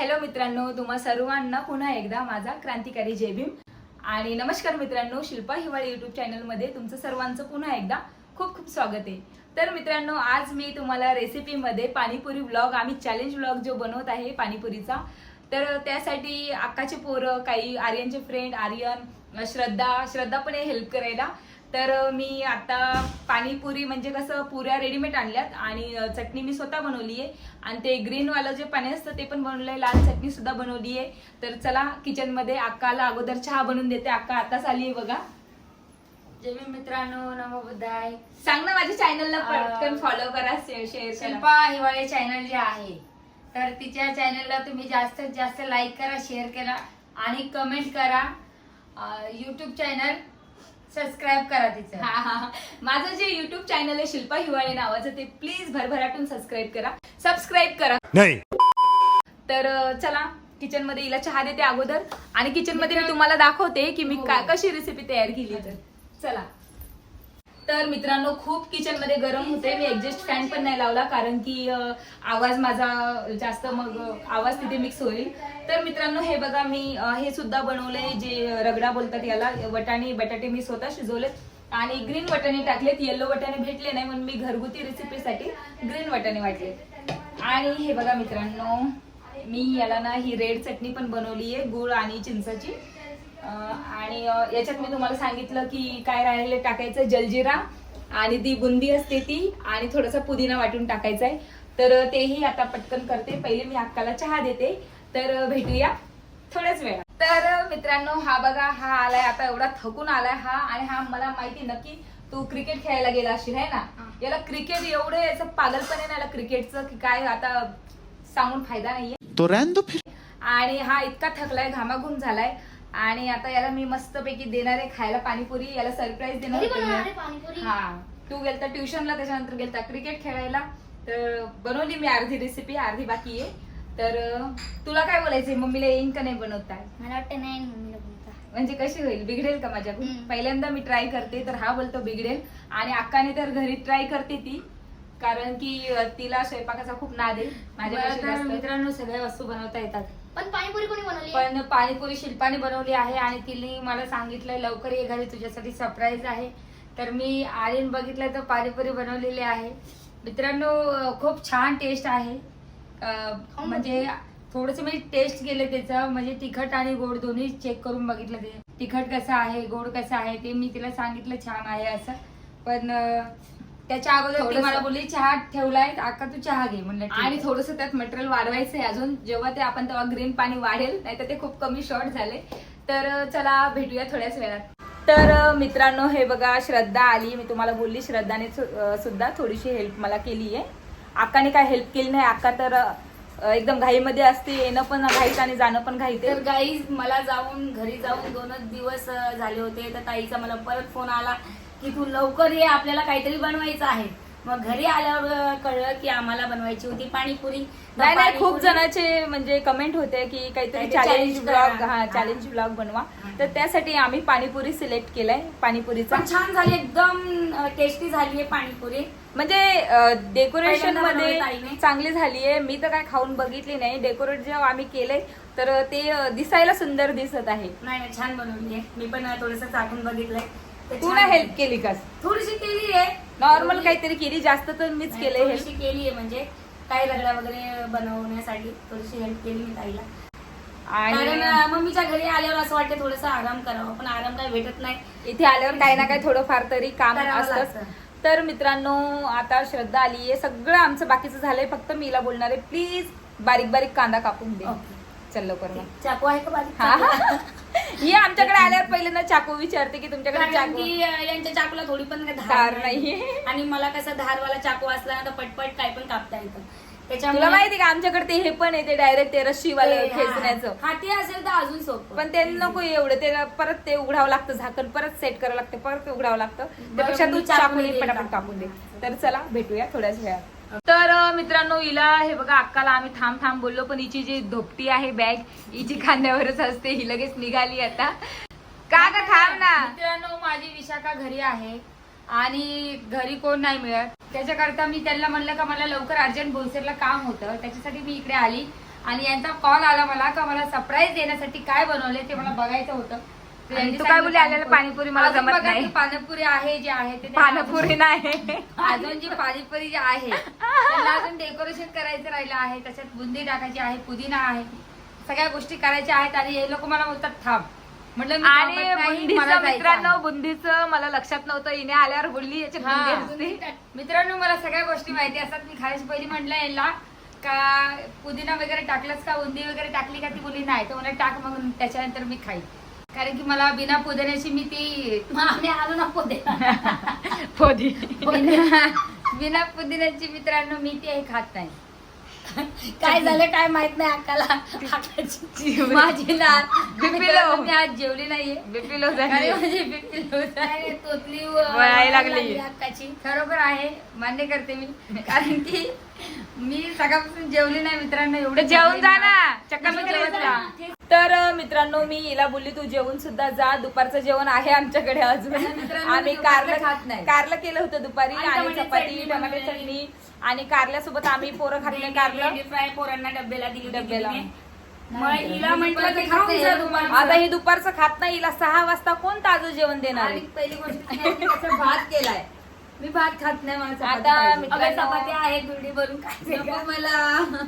Hello मित्रांनो, तुम्हा सर्वांना पुन्हा एकदा माझा क्रांतिकारी जय भीम आणि नमस्कार मित्रांनो, शिल्पा हिवाळे यूट्यूब चॅनलमध्ये तुमचं सर्वांचं पुन्हा एकदा खूप खूप स्वागत आहे। तर मित्रांनो, आज मी तुम्हाला रेसिपीमध्ये पाणीपुरी व्लॉग, आम्ही चॅलेंज व्लॉग जो बनवत आहे पाणीपुरीचा, तर त्यासाठी अक्काचे पोरं, काही आर्यनचे फ्रेंड, आर्यन, श्रद्धा पण हेल्प करायला। तर मी आता पाणीपुरी म्हणजे कसं पुऱ्या रेडीमेड आणल्यात आणि चटणी मी स्वतः बनवली आहे आणि ते ग्रीन वाला जे पाणी असतं ते पण बनवलंय, लाल चटणी सुद्धा बनवली आहे। तर चला किचन मध्ये अक्काला अगोदर चहा बनवून देते। अक्का आताच आली आहे बघा। जय भीम मित्रांनो, नमो बुद्धाय। सांग ना, माझ्या चॅनलला पटकन फॉलो करा, शेअर करा। शिल्पा हिवाळे चॅनल जे आहे तर तिच्या चॅनलला तुम्ही जास्तीत जास्त लाईक करा, शेअर करा आणि कमेंट करा। यूट्यूब चॅनल सबस्क्राईब करा तिचं। हा, माझं जे युट्यूब चॅनल आहे शिल्पा हिवाळे नावाचं, ते प्लीज भरभराटून सबस्क्राईब करा नाही। तर चला किचन मध्ये हिला चहा देते अगोदर आणि किचन मध्ये मी तुम्हाला दाखवते की मी कशी रेसिपी तयार केली। तर चला। तर मित्रांनो, खूप किचन मध्ये गरम होते, मी एक्झॉस्ट फॅन पण नाही लावला कारण की आवाज माझा जास्त, मग आवाज तिथे मिक्स होईल। तर मित्रांनो, हे बघा, मी हे सुद्धा बनवलंय, जे रगडा बोलतात याला। बटाटे मी स्वतः शिजवलेत आणि ग्रीन वटाणे टाकलेत, येलो वटाणे भेटले नाही म्हणून मी घरगुती रेसिपीसाठी ग्रीन वटाणे वाटले। आणि हे बघा मित्रांनो, मी याला ना ही रेड चटणी पण बनवली आहे, गुळ आणि चिंचाची। आणि याच्यात मी तुम्हाला सांगितलं की काय राहिले टाकायचं, जलजिरा आणि ती बुंदी असते ती, आणि थोडासा पुदिना वाटून टाकायचा आहे। तर तेही आता पटकन करते, पहिले मी अक्काला चहा देते। तर भेटूया थोड्याच वेळा। तर मित्रांनो, हा बघा, हा आलाय आता, एवढा थकून आलाय हा। आणि हा मला माहिती नक्की तू क्रिकेट खेळायला गेला असेल है ना। याला क्रिकेट एवढं याचं पागलपणे ना क्रिकेटचं की काय, आता सांगून फायदा नाहीये। तो रहने दो फिर। आणि हा इतका थकलाय, घामाघूम झालाय आणि आता याला मी मस्त पैकी देणार आहे खायला पाणीपुरी, याला सरप्राईज देणार होते। हा, तू गेलता ट्युशनला, त्याच्यानंतर गेलता क्रिकेट खेळायला। तर बनवली मी अर्धी रेसिपी, अर्धी बाकी आहे। तर तुला काय बोलायचंय, मम्मीला येईन का नाही बनवता? मला वाटतं नाही मम्मीला बोलता, म्हणजे कशी होईल, बिघडेल का माझ्याकडून? पहिल्यांदा मी ट्राय करते, तर हा बोलतो बिघडेल। आणि अक्काने तर घरी ट्राय करते ती, कारण की तिला स्वयंपाकाचा खूप नाद आहे माझ्यापेक्षा। मित्रांनो, सगळ्या वस्तू बनवता येतात, पण पाणीपुरी कोणी बनवली? पण पाणीपुरी शिल्पाने बनवली आहे आणि तिने मला सांगितलंय लवकर ये घरी, तुझ्यासाठी सरप्राईज आहे। तर मी आर्यन बघितलं तर पाणीपुरी बनवलेली आहे मित्रांनो, खूप छान टेस्ट आहे। म्हणजे थोडस मी टेस्ट केलं त्याचं, म्हणजे तिखट आणि गोड दोन्ही चेक करून बघितलं, ते तिखट कसं आहे, गोड कसं आहे, ते मी तिला सांगितलं छान आहे असं। पण त्याच्या अगोदर ती मला बोलली चहा ठेवलाय अक्का, तू चहा घे म्हणलं। आणि थोडस त्यात मटेरियल वाढवायचंय अजून, जेव्हा ते आपण तेव्हा ग्रीन पाणी वाढेल, नाही तर ते खूप कमी शॉर्ट झाले। तर चला भेटूया थोड्याच वेळात। तर मित्रांनो, हे बघा, श्रद्धा आली। मी तुम्हाला बोलली श्रद्धाने सुद्धा थोडीशी हेल्प मला केली आहे, अक्काने काय हेल्प केली नाही। अक्का तर एकदम घाईमध्ये असते, येणं पण घाईत आणि जाणं पण घाईत। तर गाईज, मला घरी जाऊन 2 दिवस झाले होते, तर ताईचा मला परत फोन आला की तू लवकर ये, आपल्याला काहीतरी बनवायचं आहे। मग घरी आल्यावर कळलं की आम्हाला बनवायची होती पाणीपुरी। नाही, खूप जणांचे म्हणजे कमेंट होते की काहीतरी चॅलेंज ब्लॉग, हा चॅलेंज ब्लॉग बनवा। तर त्यासाठी आम्ही पाणीपुरी सिलेक्ट केलाय, पाणीपुरीचा। छान झाली, एकदम टेस्टी झाली आहे पाणीपुरी। म्हणजे डेकोरेशन मध्ये चांगली झालीये। मी तर काय खाऊन बघितली नाही, डेकोरेट जेव्हा आम्ही केलंय तर ते दिसायला सुंदर दिसत आहे। नाही, छान बनवली आहे, मी पण थोडंसं चाखून बघितलंय। तू ना हेल्प केली का? थोडीशी केली आहे, नॉर्मल काहीतरी केली, जास्त तर मीच केलंय। थोडीशी केली आहे, म्हणजे काही रगडा वगैरे बनवण्यासाठी थोडीशी हेल्प केली मी ताईला। कारण मम्मीच्या घरी आल्यावर असं वाटतं थोडंसं आराम करावं, पण आराम काय भेटत नाही। इथे आल्यावर काही ना काही थोडंफार तरी काम असतं। तर मित्रांनो, आता श्रद्धा आली आहे, सगळं आमचं बाकीचं झालंय, फक्त मीला बोलणार आहे प्लीज बारीक बारीक कांदा कापून दे। चल लवकर मग। चाकू आहे का बारीक? हा, ये आमच्याकडे आल्यावर पहिले ना चाकू विचारते की तुमच्याकडे चाकू, यांच्या चाकूला थोडी पण धार नाहीये। आणि मला कसं धारवाला चाकू असला ना तर पटपट काय पण कापता येतं। तुला माहिती का, आमच्याकडे ते हे पण आहे, ते डायरेक्ट ते रस्सीवालं खेचण्याचं। हा, ते असेल तर अजून सोपं, पण ते नको एवढं, ते परत ते उघडावं लागतं, झाकण परत सेट करावं लागतं, परत उघडावं लागतं। त्यापेक्षा तू चाकूने पटापट कापून दे। तर चला भेटूया थोड्याच वेळात। तर मित्रांनो, हिला हे बघा, अक्काला आम्ही थांब बोललो, पण हिची जी धोपटी आहे बॅग, हिची खांद्यावरच असते, ही लगेच निघाली आता। का थांब ना मित्रांनो, माझी विशाखा घरी आहे आणि घरी कोण नाही मिळत, त्याच्याकरता मी त्यांना म्हणलं का मला लवकर अर्जंट बोईसरला काम होतं, त्याच्यासाठी मी इकडे आली। आणि यांचा कॉल आला मला का मला सरप्राईज देण्यासाठी काय बनवले ते मला बघायचं होतं. तर आणि यांनी तू काय बोलली, सांगितलं आलेलं पाणीपुरी मला अजून जमत बघा नाही. ती पाणीपुरी आहे जे आहे ते पाणीपुरी नाही. अजून जी पाणीपुरी जी आहे त्याला अजून डेकोरेशन करायचं राहिलं आहे. त्याच्यात बुंदी टाकायची आहे, पुदिना आहे, सगळ्या गोष्टी करायच्या आहेत. आणि हे लोक मला बोलतात थांब. म्हटलं मी आणि थांबत नाही, बुंदीचं मला जायचं मित्रांनो, आहे. बुंदीचं मला लक्षात नव्हतं, हिने आल्यावर बोलली याच्यात बुंदी हा. असते. मित्रांनो मला सगळ्या गोष्टी माहिती असतात. मी खायची पहिली म्हटलं यांना का पुदिना वगैरे टाकलंस का, बुंदी वगैरे टाकली का, ती बोली नाही. तर मला टाक, मग त्याच्यानंतर मी खाईन. कारण की मला बिना पुदिन्याची मी ती आम्ही आलो ना पोदी. बिना पुदिन्याची मित्रांनो मी ती खात नाही. काय झालं काय माहित नाही अक्काला. माझी ना BP मित्रांनो, low. मी आज जेवली नाहीये. BP low कारण झाली. माझी BP low झाली. तोतली वळायला लागली. अक्काची. खरोखर आहे, मान्य करते मी. कारण की मी सकाळपासून जेवली नाही मित्रांनो. एवढं जेवून जा ना, चक्कर मी नाही जेवत जेवत जा. जा. तर मित्रांनो, मी हिला बोलली तू जेवून सुद्धा जा, दुपारचं जेवण आहे आमच्याकडे अजून. मित्रांनो, आम्ही मी दुपारचं कारलं खात नाही. कारलं केलं होतं दुपारी आणि आणि टमाटे चपाती, चटणी टमाटे बनवलेली. चटणी आणि कारल्यासोबत आम्ही पोरं खात नाही कारलं. भेंडी फ्राय पोरांना डब्याला दिली होती डब्याला. तिने. मग हिला म्हटलं की खाऊन जा दुपारचं. आता ही दुपारचं खात नाही, हिला 6 वाजता कोण ताजं जेवण देणार आणि आहे? पहिली गोष्ट तिने त्याचा भात केलाय. मी भात खात नाही, मला चपाती आता पाहिजे. मित्रांनो, अगं चपाती आहे दुर्डी भरून खायचे का? नको मला.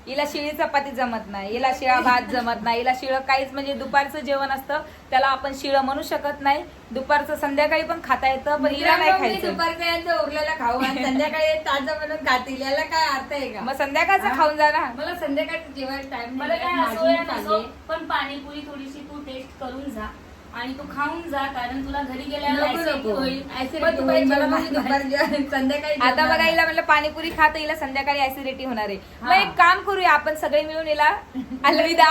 हिला शिळी चपाती जमत नाही, हिला शिळा भात जमत नाही, हिला शिळं काहीच, म्हणजे दुपारचं जेवण असतं त्याला आपण शिळं म्हणू शकत नाही. दुपारचं संध्याकाळी पण खाता येतं, पण हिला नाही मित्रांनो, मी खायचं. दुपारचं यांचं उरलेलं खाऊ आणि संध्याकाळी ताजं बनवून खातील. याला काय अर्थ आहे का? मग संध्याकाळचं खाऊन जा ना. मला संध्याकाळचं जेवायला टाइम मला काय असो या नसो पण पाणीपुरी थोडीशी तू टेस्ट करून जा आणि तू खाऊन जा, कारण तुला घरी गेल्यावर acidity होईल. पण तू काही मला म्हणजे दुपारी संध्याकाळी आता जेवणार बघा, नाही. हिला म्हणलं पाणीपुरी खात, हिला संध्याकाळी ऍसिडिटी होणार आहे. मग हा. एक काम करूया, आपण सगळे मिळून हिला अलविदा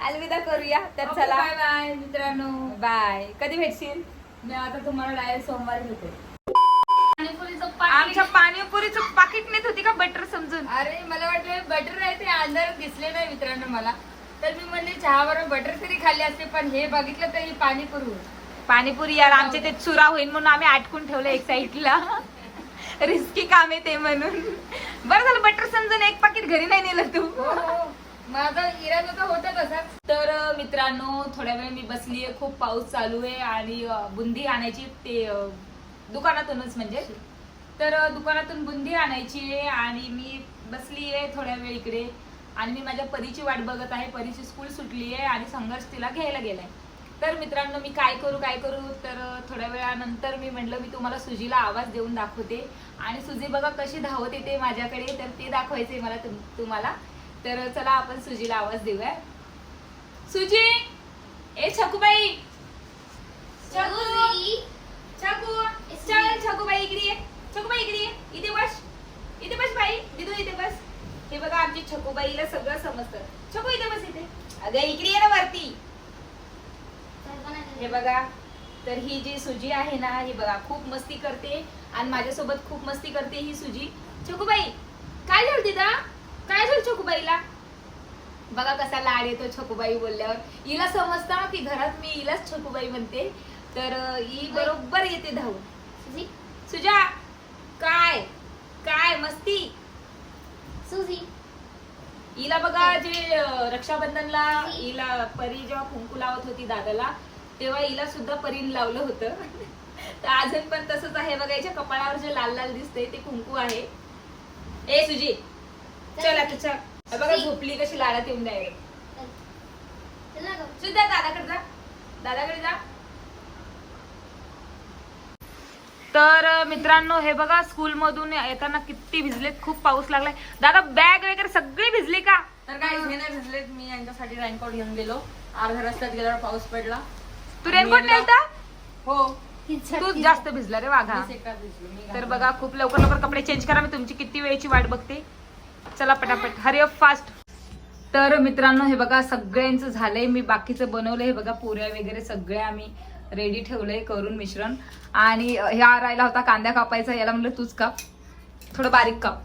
अलविदा करूया. तर ओके, चला बाय बाय मित्रांनो. बाय. कधी भेटशील? मी आता तुम्हाला डायरेक्ट सोमवारी भेटेल. पाणीपुरीचं पाकिट आमच्या पाणीपुरीचं पाकिट नेत होती का बटर समजून? अरे मला वाटलं बटर आहे, ते अंधार दिसले नाही मित्रांनो मला. तर मी म्हणले चहावर बटर तरी खाल्ली असते, पण हे बघितलं तर ही पाणीपुरी होती. पाणीपुरी यार, आमचे ते चुरा होईल म्हणून आम्ही आटकून ठेवलं एक साईडला. रिस्की काम आहे ते म्हणून. बरं झालं बटर समजून एक पाकिट घरी नाही नेलं तू. हो हो, माझा इरादा तर होता तसाच. तर मित्रांनो, थोड्या वेळ मी बसलीये, खूप पाऊस चालू आहे आणि बुंदी आणायची ते दुकानातूनच, म्हणजे तर दुकानातून बुंदी आणायची आहे आणि मी बसलीये थोड्या वेळ इकडे आणि मी माझ्या परीची वाट बघत आहे. परीची स्कूल सुटली आहे आणि संघर्ष तिला घ्यायला गेलाय. तर मित्रांनो, मी काय करू तर थोड्या वेळानंतर मी म्हटलं मी तुम्हाला सुजीला आवाज देऊन दाखवते आणि सुजी बघा कशी धावत येते माझ्याकडे, तर ते दाखवायचंय मला तुम्हाला. तर चला आपण सुजीला आवाज देऊया. सुजी, ए छकुबाई, छकू, चल छकुबाई इकडे ये. छकुबाई इकडे ये, इथे बस, इथे बस बाई, दिदू इथे बस. हे बघा आमची छकुबाईला सगळं समजतं. छकू इथे बस, इथे. अगं इकडे ये ना वरती. हे बघा, तर ही जी सुजी आहे ना, ही बघा खूप मस्ती करते आणि माझ्यासोबत खूप मस्ती करते ही सुजी. छकुबाई, काय झालं तिथं? काय झालं छकुबाईला? बघा कसा लाड येतो छकुबाई बोलल्यावर. हिला समजतं की घरात मी हिलाच छकुबाई म्हणते, तर ही बरोबर येते धावून. सुजा, काय काय मस्ती? सुजी हिला बघा, जे रक्षाबंधनला हिला परी जेव्हा कुंकू लावत होती दादाला, तेव्हा हिला सुद्धा परीने लावलं होतं. तर अजून पण तसंच आहे बघा, याच्या कपाळावर जे लाल लाल दिसतंय ते कुंकू आहे. ए सुजी, चल आता चल. हे बघा झोपली कशी लाडात येऊन द्यायला. सुद्धा दादाकडे जा, दादाकडे जा. तर मित्रांनो, हे बघा स्कूल मधून येताना किती भिजलेत, खूप पाऊस लागलाय. दादा बॅग वगैरे सगळी भिजली का? तर काय हे नाही भिजलेत. मी यांच्यासाठी रेनकोट घेऊन गेलो. अर्ध्या रस्त्यात गेल्यावर पाऊस पडला. तू रेनकोट नेलता? हो, तू जास्त भिजला रे वाघा. मीच एकटाच भिजलो. मी तर बघा, खूप लवकर लवकर कपडे चेंज करा, मी तुमची किती वेळची वाट बघते. चला पटापट, हरी अप फास्ट. तर मित्रांनो, हे बघा सगळ्यांचं झालंय. मी बाकीचं बनवलंय. हे बघा पुऱ्या वगैरे सगळे आम्ही रेडी ठेवलंय करून मिश्रण. आणि ह्या राहिला होता कांदा कापायचा, याला म्हणलं तूच काप, थोडं बारीक काप.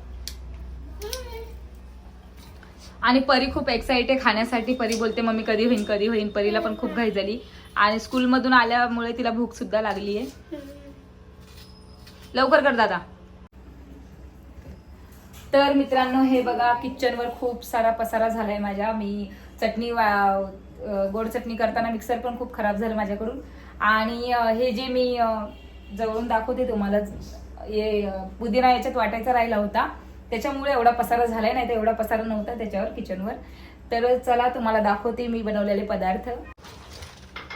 आणि परी खूप एक्साइटेड खाण्यासाठी. परी बोलते मम्मी कधी होईन कधी होईन. परीला पण खूप घाई झाली आणि स्कूल मधून आल्यामुळे तिला भूक सुद्धा लागली आहे. लवकर कर दादा. तर मित्रांनो हे बघा किचनवर खूप सारा पसारा झालाय माझ्या. मी चटणी गोड चटणी करताना मिक्सर पण खूप खराब झालं माझ्याकडून. आणि हे जे मी जवळून दाखवते तुम्हाला, हे पुदिना याच्यात वाटायचा राहिला होता, त्याच्यामुळे एवढा पसारा झालाय, नाही तर एवढा पसारा नव्हता त्याच्यावर किचनवर. तर चला तुम्हाला दाखवते मी बनवलेले पदार्थ.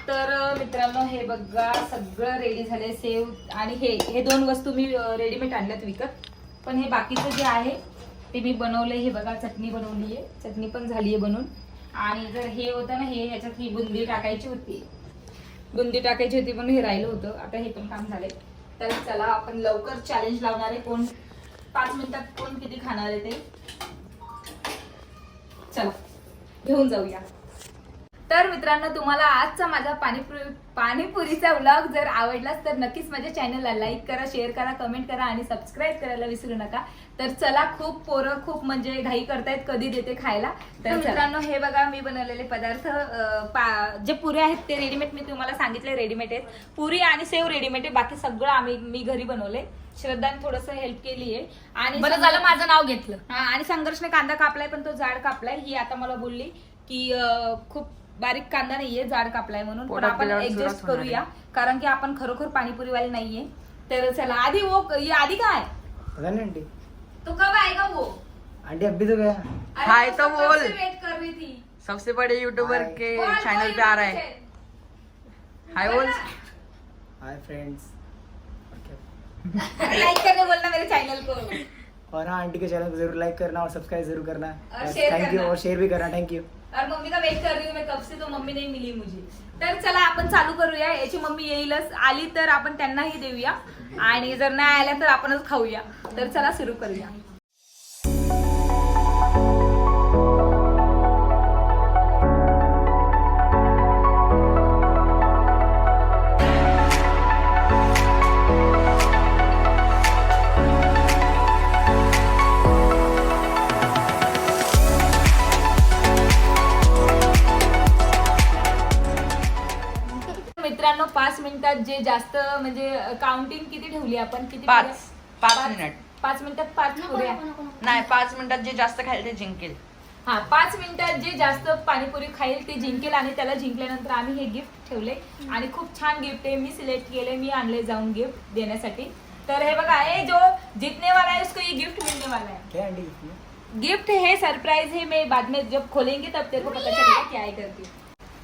तर मित्रांनो हे बघा सगळं रेडी झालंय. सेव आणि हे 2 वस्तू मी रेडीमेड आणल्यात विकत, पण हे बाकीचं जे आहे ते मी बनवलंय. हे बघा चटणी बनवली आहे, चटणी पण झाली आहे बनवून. आणि जर हे होतं ना, हे ह्याच्यात ही बुंदी टाकायची होती, पण हे राहिलं होतं. आता हे पण काम झालंय. तर चला आपण लवकर चॅलेंज लावणार आहे, कोण 5 मिनिटात कोण किती खाणार आहे ते. चला घेऊन जाऊया. तर मित्रांनो तुम्हाला आजचा माझा पाणीपुरीचा व्लॉग जर आवडलाच तर नक्कीच माझ्या चॅनलला लाईक करा, शेअर करा, कमेंट करा आणि सबस्क्राईब करायला विसरू नका. तर चला, पोरं खूप म्हणजे घाई करतायत कधी देते खायला. तर मित्रांनो हे बघा मी बनवलेले पदार्थ, जे पुऱ्या आहेत ते रेडीमेड, मी तुम्हाला सांगितले रेडीमेड आहेत. पुरी आणि सेव रेडीमेड आहे, बाकी सगळं मी घरी बनवले. श्रद्धाने थोडस हेल्प केली आहे. आणि बरं झालं माझं नाव घेतलं. आणि संघर्षने कांदा कापलाय, पण तो जाड कापलाय. ही आता मला बोलली की खूप बारीक कांदा नाहीये, जाड कापलाय म्हणून. पण आपण ऍडजस्ट करूया, कारण की आपण खरोखर पाणीपुरीवाले नाहीये. तर चला आधी आधी काय पता नहीं आंटी, तो कब आएगा वो? आंटी अभी तो गया. अरे हाय वो तो कब बोल. से वेट कर रही थी. सबसे बड़े यूट्यूबर हाय. के बोल, चैनल बोल, पे आ रहा है. बोल. हाय बोल. Hi friends. लाइक करने बोलना मेरे चैनल को. और हाँ, आंटी के चैनल को जरूर लाइक करना और सब्सक्राइब जरूर करना. और शेयर थैंक यू, करना. और शेयर भी करना. Thank you. और मम्मी का वेट कर रही हूँ मैं कब से, तो मम्मी नहीं मिली मुझे. तर चला आपण चालू करूया. याची मम्मी येईलच, आली तर आपण त्यांनाही देऊया, आणि जर नाही आल्या तर आपणच खाऊया. तर चला सुरू करूया. मित्रांनो 5 मिनिटात जे जास्त म्हणजे काउंटिंग किती ठेवली आपण, किती 5 मिनिट. 5 मिनिटात 5 पुऱ्या. नाही 5 मिनिटात जे जास्त खाईल ते जिंकेल. हा 5 मिनिटात जे जास्त पाणीपुरी खाईल ते जिंकेल. आणि त्याला जिंकल्यानंतर आम्ही हे गिफ्ट ठेवले, आणि खूप छान गिफ्ट आहे. मी सिलेक्ट केले, मी आणले जाऊन गिफ्ट देण्यासाठी. तर हे बघा, हे जो जीतने वाला है उसको ये गिफ्ट मिलने वाला है. क्या आंटी? गिफ्ट है, सरप्राइज है. मैं बाद में जब खोलेंगे तब तेरे को पता चलेगा क्या है करके.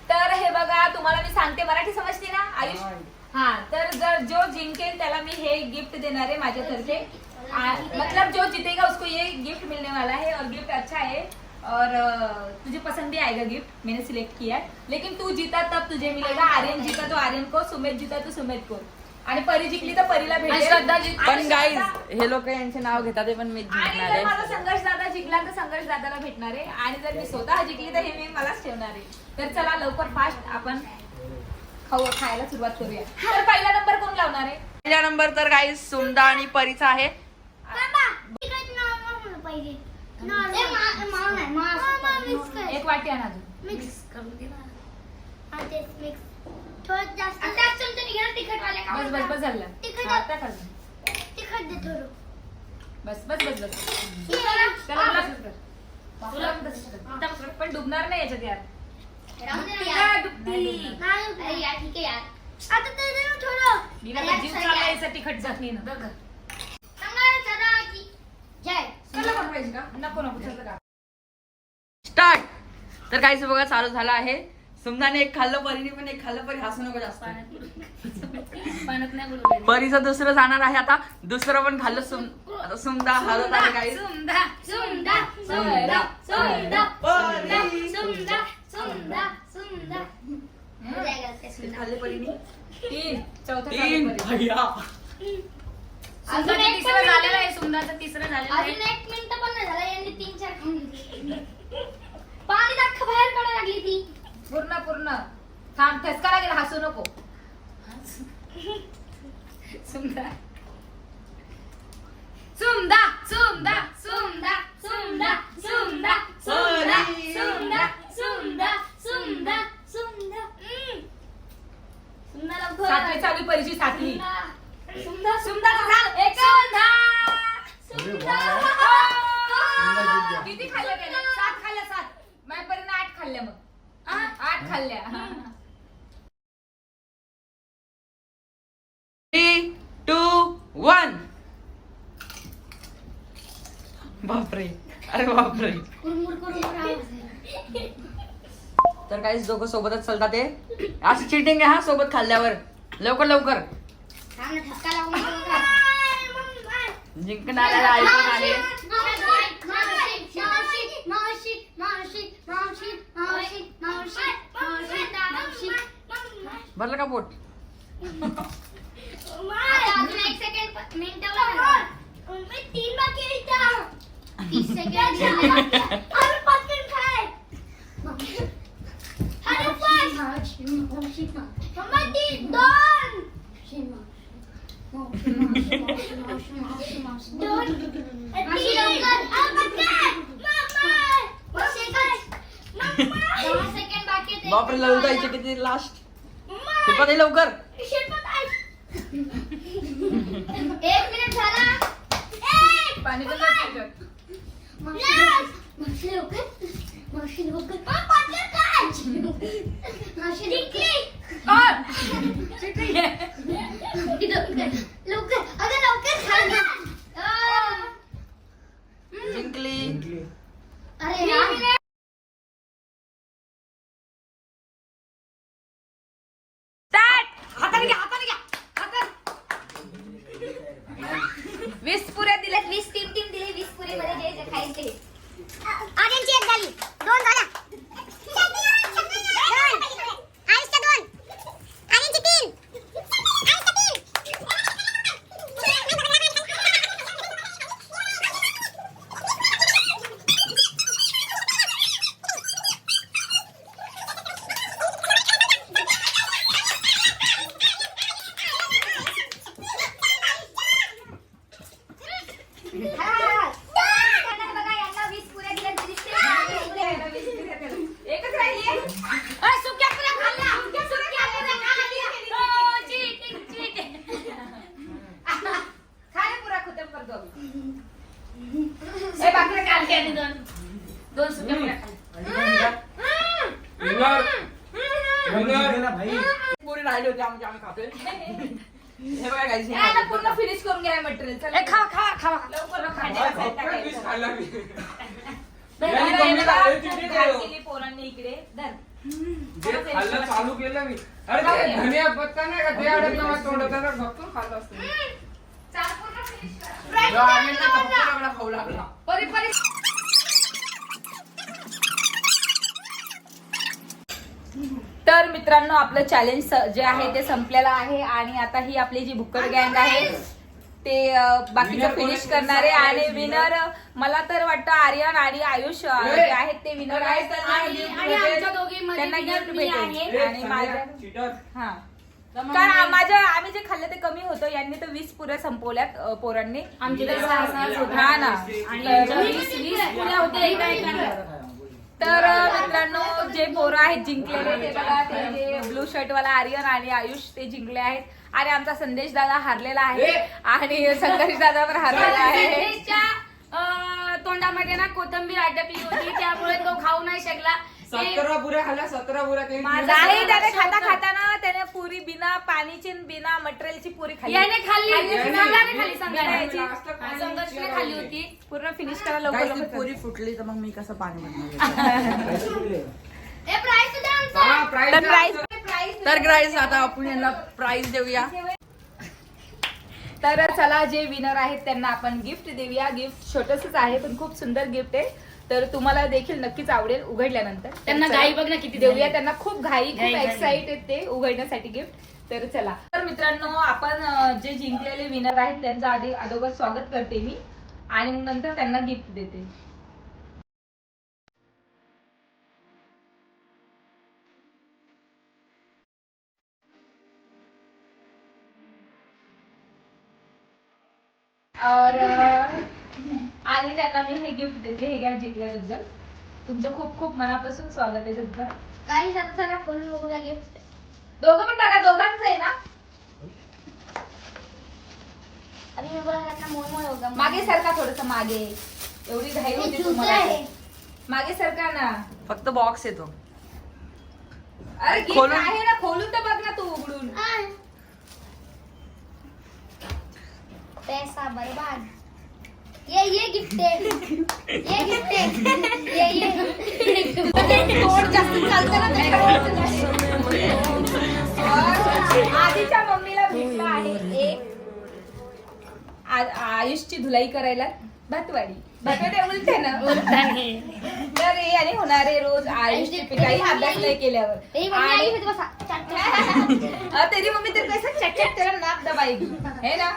तर हे बघा तुम्हाला मी सांगते, मराठी समजते ना आयुष? हाँ, तर जर जो जिंकेल त्याला मी हे गिफ्ट देणार आहे माझ्यातर्फे. मतलब जो जीतेगा उसको ये गिफ्ट मिलने वाला है, और गिफ्ट अच्छा है, और तुझे पसंद भी आएगा गिफ्ट. मैंने सिलेक्ट किया है. लेकिन तू जीता तब तुझे मिलेगा. आर्यन जीता तो आर्यन को, सुमेध जीता तो सुमेध को, आणि परी जिंकली तर परीला भेटेल. श्रद्धा जिंकली. पण गाईज हे लोक यांचे नाव घेतात ते, पण मी आणि जिंकणार जर माझा आहे. संघर्ष दादा जिंकला तर संघर्ष दादाला भेटणार आहे, आणि जर मी स्वतः जिंकली तर हे मी मलाच ठेवणार आहे. तर चला लवकर फास्ट आपण खायला सुरुवात करूया. तर पहिला नंबर कोण लावणार आहे? पहिला नंबर तर गाईज सुंदा आणि परीचा आहे. एक वाटी आणा अजून. बस बस बस झालं. आता खाल्लं. बस बस बस बस. त्याला तसंच कर. तुला पण तसंच कर. पण डुबणार नाही याच्यात यार. मला जीव चालायचं तिखट चटणी ना. नको नको सगळं का. स्टार्ट. तर गाईज बघा चालू झाला आहे. सुंदाने एक खाल्लं, परीने पण एक खाल्लं. परी हसू नको जास्त. पाण्यात नाही बोलवलं. परीचं दुसरं जाणार आहे आता. दुसरं पण खाल्लं. आता सुंदा हलत आहे guys. Sunda Sunda Sunda Sunda Sunda Sunda Sunda खाल्ले परीने 3 चौथा 3. चालू अजून एक तिसरं झालेलं आहे. सुंदाचं तिसरं झालेलं आहे. अजून 1 मिनिट पण नाही झालं, यांनी 3-4 खाऊन घेतले. पाणी दाखव बाहेर काढायला लागली ती. पूर्ण थांब, ठसका लागेल, हसू नको. Sunda Sunda Sunda Sunda Sunda Sunda Sunda Sunda Sunda Sunda Sunda Sunda लवकर. सातवी चालू परीची सातवी. सुंदर सुंदा झालं. एक सुंदा अरे वा. खाल्ल्या मग 8 खाल्ल्या. 3, 2, 1. बापरे, अरे बापरे. कुरमुर कुरमुर आवाज आहे. तर काही दोघं सोबतच चालतात ते. अशी चिटिंग आहे हा, सोबत खाल्ल्यावर. लवकर लवकर. थांब ना, धक्का लावून बघा. जिंकणाऱ्याला आयफोन आहे. भरलं का पोट? अजून 1 सेकंड मिनिट बघा. 3 बाकी आहेत. 30 सेकंड. अरे पटकन खाय. अरे पण मम्मा 3 2 बापरे, लढायचे किती लास्ट. शिल्पा ताई लवकर. 1 मिनिट झाला. पाणी पण नाही पिलं. मावशी लवकर. मावशी लवकर. पटकन काय? मावशी लवकर. लवकर. अगं लवकर खा ना. जिंकली. अरे यार. हाताने घ्या, हाताने घ्या. 20 पुऱ्या दिल्यात. 20 टीम दिले. 20 पुरे मध्ये जे खायचे. आर्यनची 1 झाली. 2 झाल्या. आयुषच्या 2. आर्यनची 3. आयुषच्या 3. बघा यांना 20 पुऱ्या दिल्या. एकच राहिली. सुक्या पुऱ्या खाल्ल्या. सुक्या पुऱ्या खाल्ल्या. हो, cheating. खाणे पुरा खतम करतो. ए बाकी कालके आणि 2 सुक्या पुऱ्या खाल्ल्या. जिंकले ना भाई. पोरी राहिली होती आम्ही खातोय. हे बघा guys, हे याला पूर्ण फिनिश करून घ्या मटेरियल. चला ए, खा खा खा. लवकर पोरांनी इकडे धर. खाल्लं चालू केलं मी. अरे ते धनिया पत्ता नाही का ते अडकलं माझ्या तोंडात आणि भक्कम खाल्लं असतं. आम्ही ना कपडा खाऊ लागला. परी परी. तर मित्रांनो आपलं चॅलेंज जे आहे ते संपलेलं आहे आणि आता ही आपली जी भुक्कड गँग आहे ते बाकीचं फिनिश करणारे आणि विनर मला तर वाटतं आर्यन आणि आयुष जे आहेत ते विनर आहेत आणि आमच्या दोघींमध्ये त्यांना winner गिफ्ट मी आहे. भेटेल आणि माझ्या चीटर. हा कारण आम्ही जे खाल्लं ते कमी होतं. यांनी तर 20 पुऱ्या संपवल्यात पोरांनी. आमची तर 6 होत्या. हा ना. आणि तर- 20 पुऱ्या होत्या एका एकाला. तर मित्रांनो जे पोरं आहेत जिंकलेले ते बघा ते जे ब्लू शर्ट वाला आर्यन आणि आयुष ते जिंकले आहेत आणि आमचा संदेश दादा हारलेला आहे आणि संघर्ष दादा पण हारलेला आहे. संदेशच्या तोंडामध्ये ना कोथिंबीर अटकली होती त्यामुळे तो खाऊ नाही शकला. 17 पुऱ्या खाल्ल्या 17 पुऱ्या ते नाही त्याने खाता खाताना त्याने पुरी बिना पाणीची बिना मटेरियलची पुरी खाल्ली. याने खाल्ली संघाने खाल्ली याची. संघर्षने खाल्ली होती. पूर्ण फिनिश करा Guys, ती लवकर. पोरी फुटली तर मग मी कसं पाणी बनवणार. ए प्राइस सुद्धा आमचा. हा, prize तर द्या. प्राइस तर गाईज आता आपण यांना प्राइज देऊया. तर चला जे विनर आहेत त्यांना आपण गिफ्ट देऊया. गिफ्ट छोटसच आहे पण खूप सुंदर गिफ्ट आहे. तर तुम्हाला देखील नक्कीच आवडेल उघडल्यानंतर. त्यांना तर चला, घाई बघ ना किती देऊया झाली. त्यांना खूप घाई खूप घाई. एक्साइटेड ते उघडण्यासाठी गिफ्ट. तर चला तर मित्रांनो आपण जे जिंकलेले विनर आहेत त्यांचं आधी अगोदर स्वागत करते मी आणि मग नंतर त्यांना गिफ्ट देते. और आणि त्यांना मी हे गिफ्ट देते. हे घ्या जिंकल्याबद्दल. तुमचं खूप खूप मनापासून स्वागत आहे तुमचं. काही सगळं फोन बघूया गिफ्ट. दोघं पण बघा दोघांचं आहे ना. आणि मी बघा त्यांना मोल होगा. मागे सरका थोडस मागे. एवढी घाई होती हे तुम्हाला. आहे. मागे सरका ना. फक्त बॉक्स येतो. अरे gift खोलून- आहे ना, खोलून तर बघ ना तू उघडून. पैसा बर्बाद. ये गिफ्ट आहे. ये गिफ्ट आहे. ये तोंड जास्त चालतं ना त्याच्यामुळे. आधीच्या मम्मीला भेटला आहे एक आयुषची धुलाई करायला भातवाडी बोलते ना. तर हे आणि होणारे रोज आयुषची काही अभ्यास नाही केल्यावर तेरी मम्मी आई होती बसा. तेरी मम्मी तर कसं चटचट त्याला नाक दबाएगी है ना.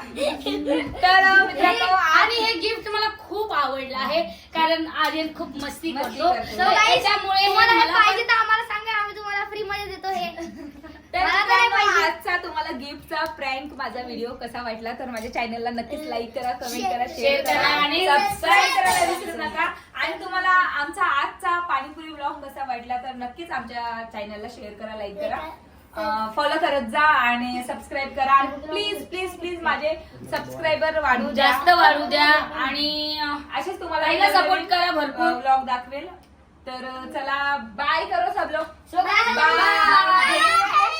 तर मित्रांनो आणि हे गिफ्ट मला खूप आवडलं आहे कारण आर्यन खूप मस्ती करतो करतो. So guys, त्याच्यामुळे हे तुम्हाला हे मला पाहिजे तर आम्हाला सांगा, आम्ही तुम्हाला फ्री मध्ये देतो हे. तर मला तर नाही मित्रांनो, पाहिजे. आजचा तुम्हाला गिफ्टचा प्रँक माझा व्हिडिओ कसा वाटला तर माझ्या चॅनलला नक्कीच लाईक करा, कमेंट करा, Share शेअर करा करा आणि आणि सबस्क्राईब करायला विसरू नका. आणि तुम्हाला आमचा आजचा पाणीपुरी ब्लॉग कसा वाटला तर नक्कीच आमच्या चॅनलला शेअर करा, लाईक करा, फॉलो करत जा आणि सबस्क्राईब करा. आणि प्लीज प्लीज प्लीज माझे सबस्क्रायबर वाढू द्या. जास्त वाढू द्या आणि असेच तुम्हाला ताईला support करा भरपूर. ब्लॉग दाखवेल. तर चला बाय करो सब लोग. Bye. बाय.